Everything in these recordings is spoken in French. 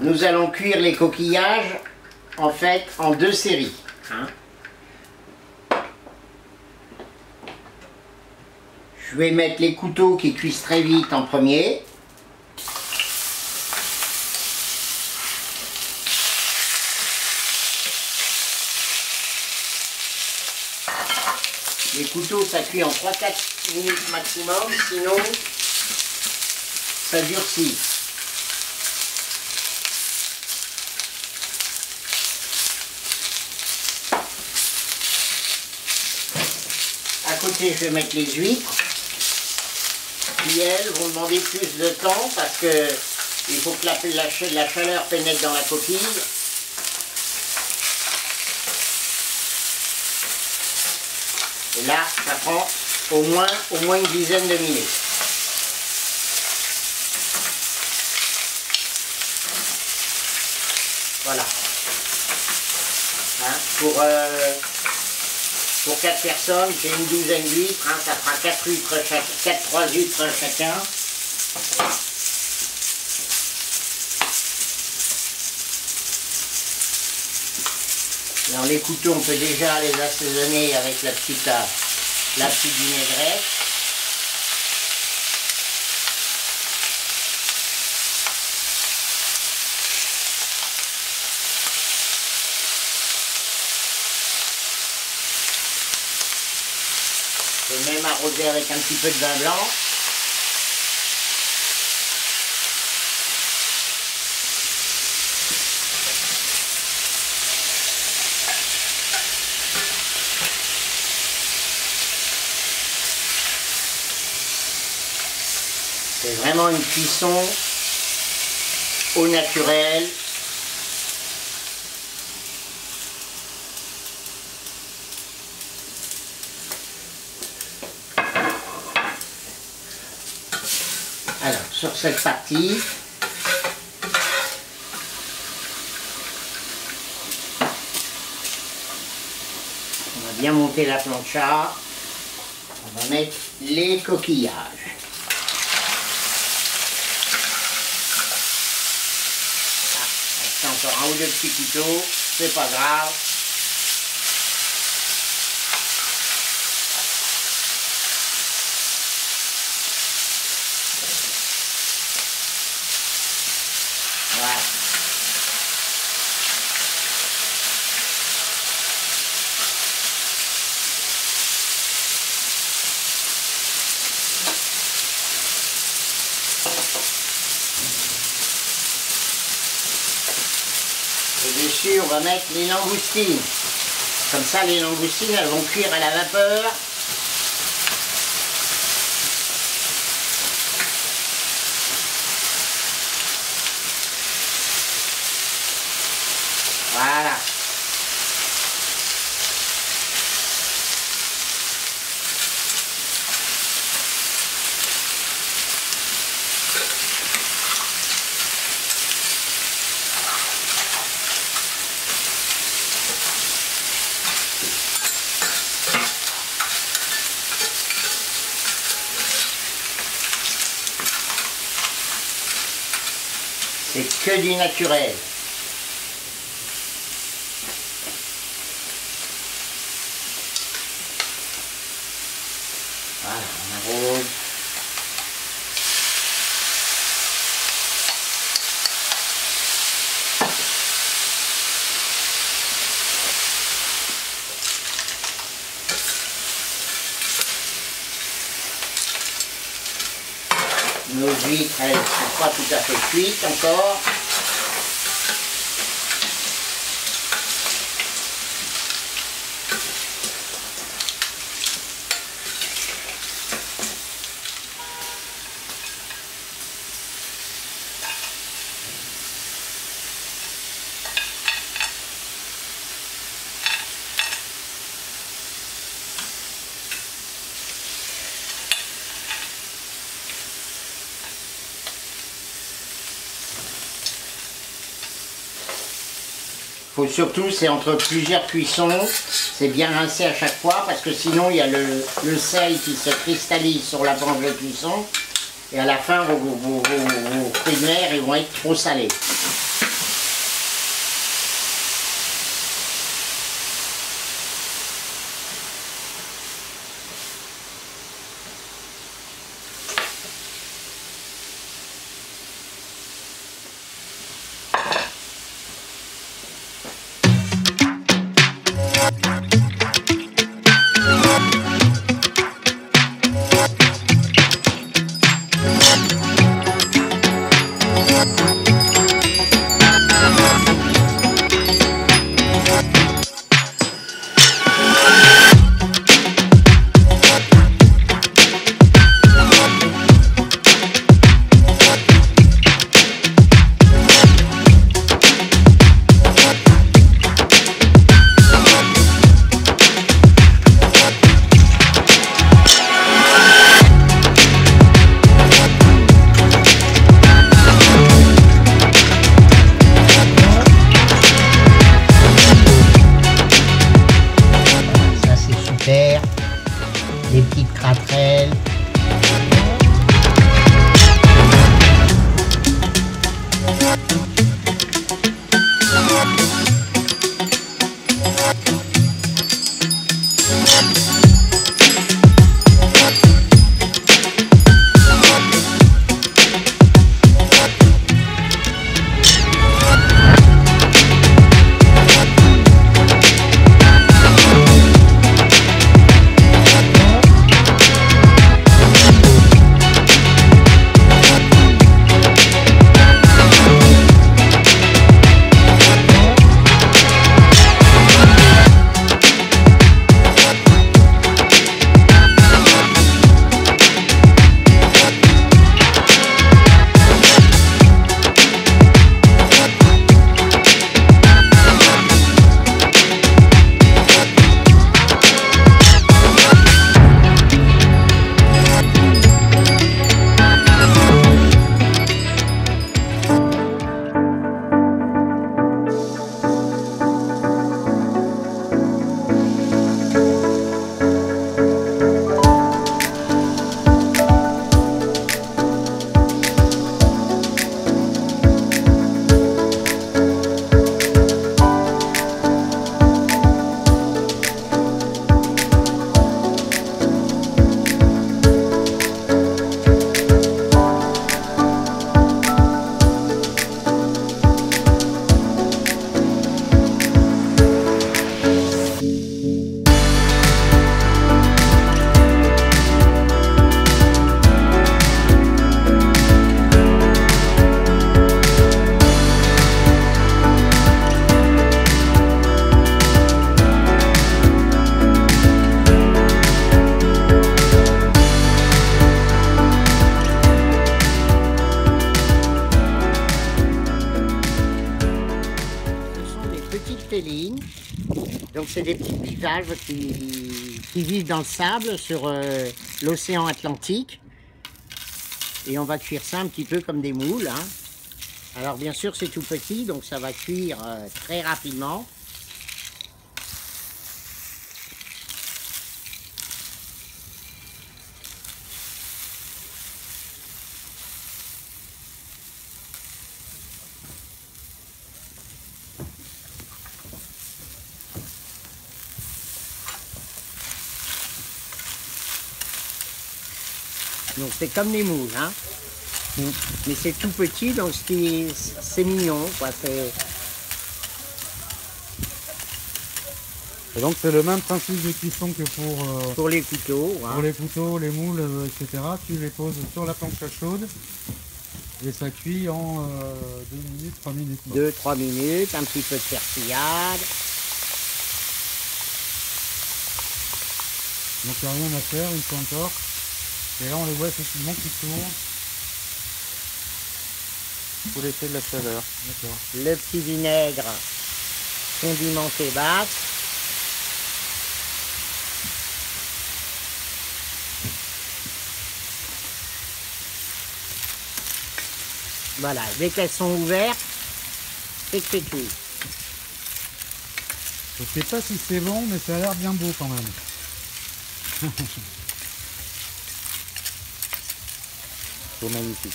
nous allons cuire les coquillages en fait en 2 séries. Je vais mettre les couteaux qui cuisent très vite en premier. Les couteaux, ça cuit en 3-4 minutes maximum, sinon ça durcit. À côté, je vais mettre les huîtres, qui elles vont demander plus de temps parce que il faut que la chaleur pénètre dans la coquille. Et là, ça prend au moins une dizaine de minutes. Voilà. Pour 4 personnes, j'ai une douzaine d'huîtres, ça fera 3 huîtres chacun. Alors les couteaux, on peut déjà les assaisonner avec la petite vinaigrette. Je peux même arroser avec un petit peu de vin blanc. C'est vraiment une cuisson au naturel. Alors, sur cette partie, on va bien monter la plancha. On va mettre les coquillages. Encore un ou deux petits couteaux, c'est pas grave. Voilà. Et dessus, on va mettre les langoustines. Comme ça, les langoustines, elles vont cuire à la vapeur. Voilà. C'est que du naturel. Voilà, on arrose. Nos huîtres, elles ne sont pas tout à fait cuites encore. Faut surtout, c'est entre plusieurs cuissons, c'est bien rincer à chaque fois parce que sinon il y a le sel qui se cristallise sur la planche de cuisson et à la fin vos fruits de mer ils vont être trop salés. des petites craterelles. Donc c'est des petits visages qui vivent dans le sable sur l'océan Atlantique. Et on va cuire ça un petit peu comme des moules, hein. Alors bien sûr c'est tout petit, donc ça va cuire très rapidement. Donc c'est comme les moules, hein. Mais c'est tout petit, donc c'est mignon, quoi. Et donc c'est le même principe de cuisson que pour les couteaux. Hein. Pour les couteaux, les moules, etc. Tu les poses sur la planche chaude et ça cuit en 2 minutes, 3 minutes. 2-3 minutes, un petit peu de persillade. Donc il n'y a rien à faire, une fois encore. Et là on les voit effectivement qui tournent. Pour laisser de la chaleur. Le petit vinaigre condimenté basse. Voilà, dès qu'elles sont ouvertes, c'est que c'est cuit. Je sais pas si c'est bon, mais ça a l'air bien beau quand même. C'est magnifique.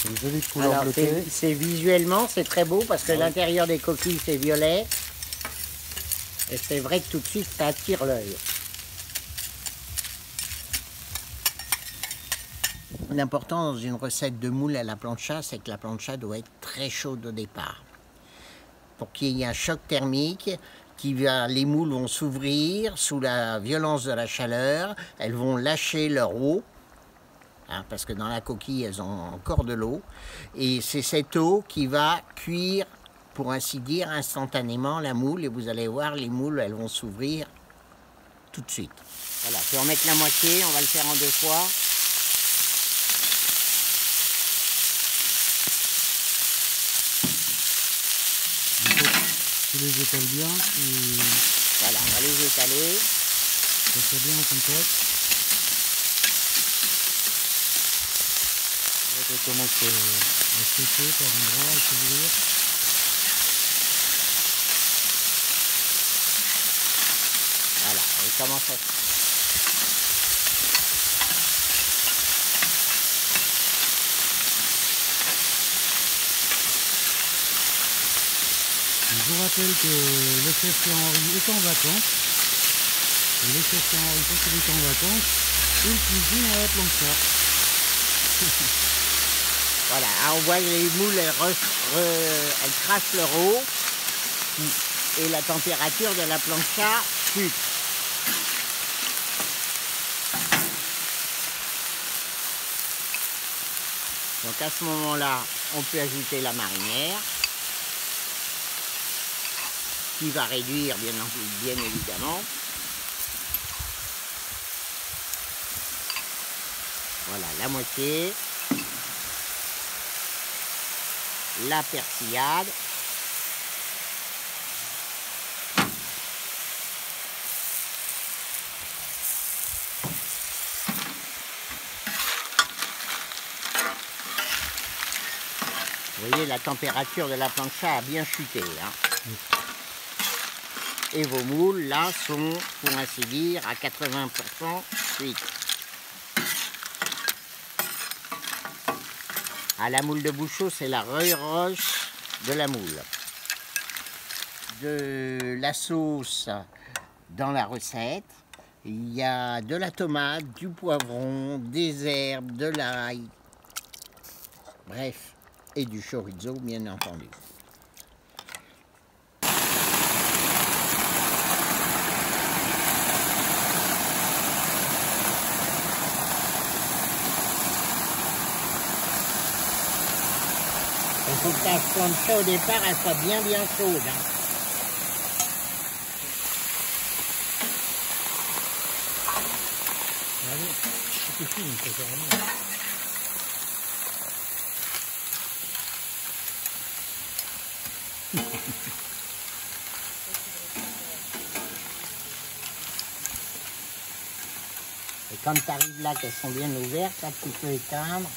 Une jolie couleur bleutée. C'est visuellement, c'est très beau parce que l'intérieur des coquilles c'est violet. Et c'est vrai que tout de suite ça attire l'œil. L'important dans une recette de moule à la plancha, c'est que la plancha doit être très chaude au départ. Pour qu'il y ait un choc thermique, les moules vont s'ouvrir sous la violence de la chaleur, elles vont lâcher leur eau. Hein, parce que dans la coquille, elles ont encore de l'eau. Et c'est cette eau qui va cuire, pour ainsi dire, instantanément la moule. Et vous allez voir, les moules, elles vont s'ouvrir tout de suite. Voilà, je vais en mettre la moitié, on va le faire en 2 fois. Tu les étales bien. Voilà, on va les étaler. Ça bien en contact. On commence à sécher par endroits, à s'ouvrir. Voilà, on commence à... Je vous rappelle que le chef Henri est en vacances. Et le chef Henri, quand il est en vacances, il cuisine à la plancha. Voilà, on voit les moules, elles crassent leur eau et la température de la plancha chute. Donc à ce moment-là, on peut ajouter la marinière qui va réduire bien évidemment. Voilà, la moitié. La persillade. Vous voyez, la température de la plancha a bien chuté. Hein. Et vos moules, là, sont, pour ainsi dire, à 80% cuites. À la moule de Bouchot, c'est la roche de la moule. De la sauce dans la recette, il y a de la tomate, du poivron, des herbes, de l'ail, bref, et du chorizo, bien entendu. Il faut que ta plancha au départ, elle soit bien chaude. Hein. Allez, c'est fini, c'est carrément. Et quand tu arrives là, qu'elles sont bien ouvertes, là, tu peux éteindre.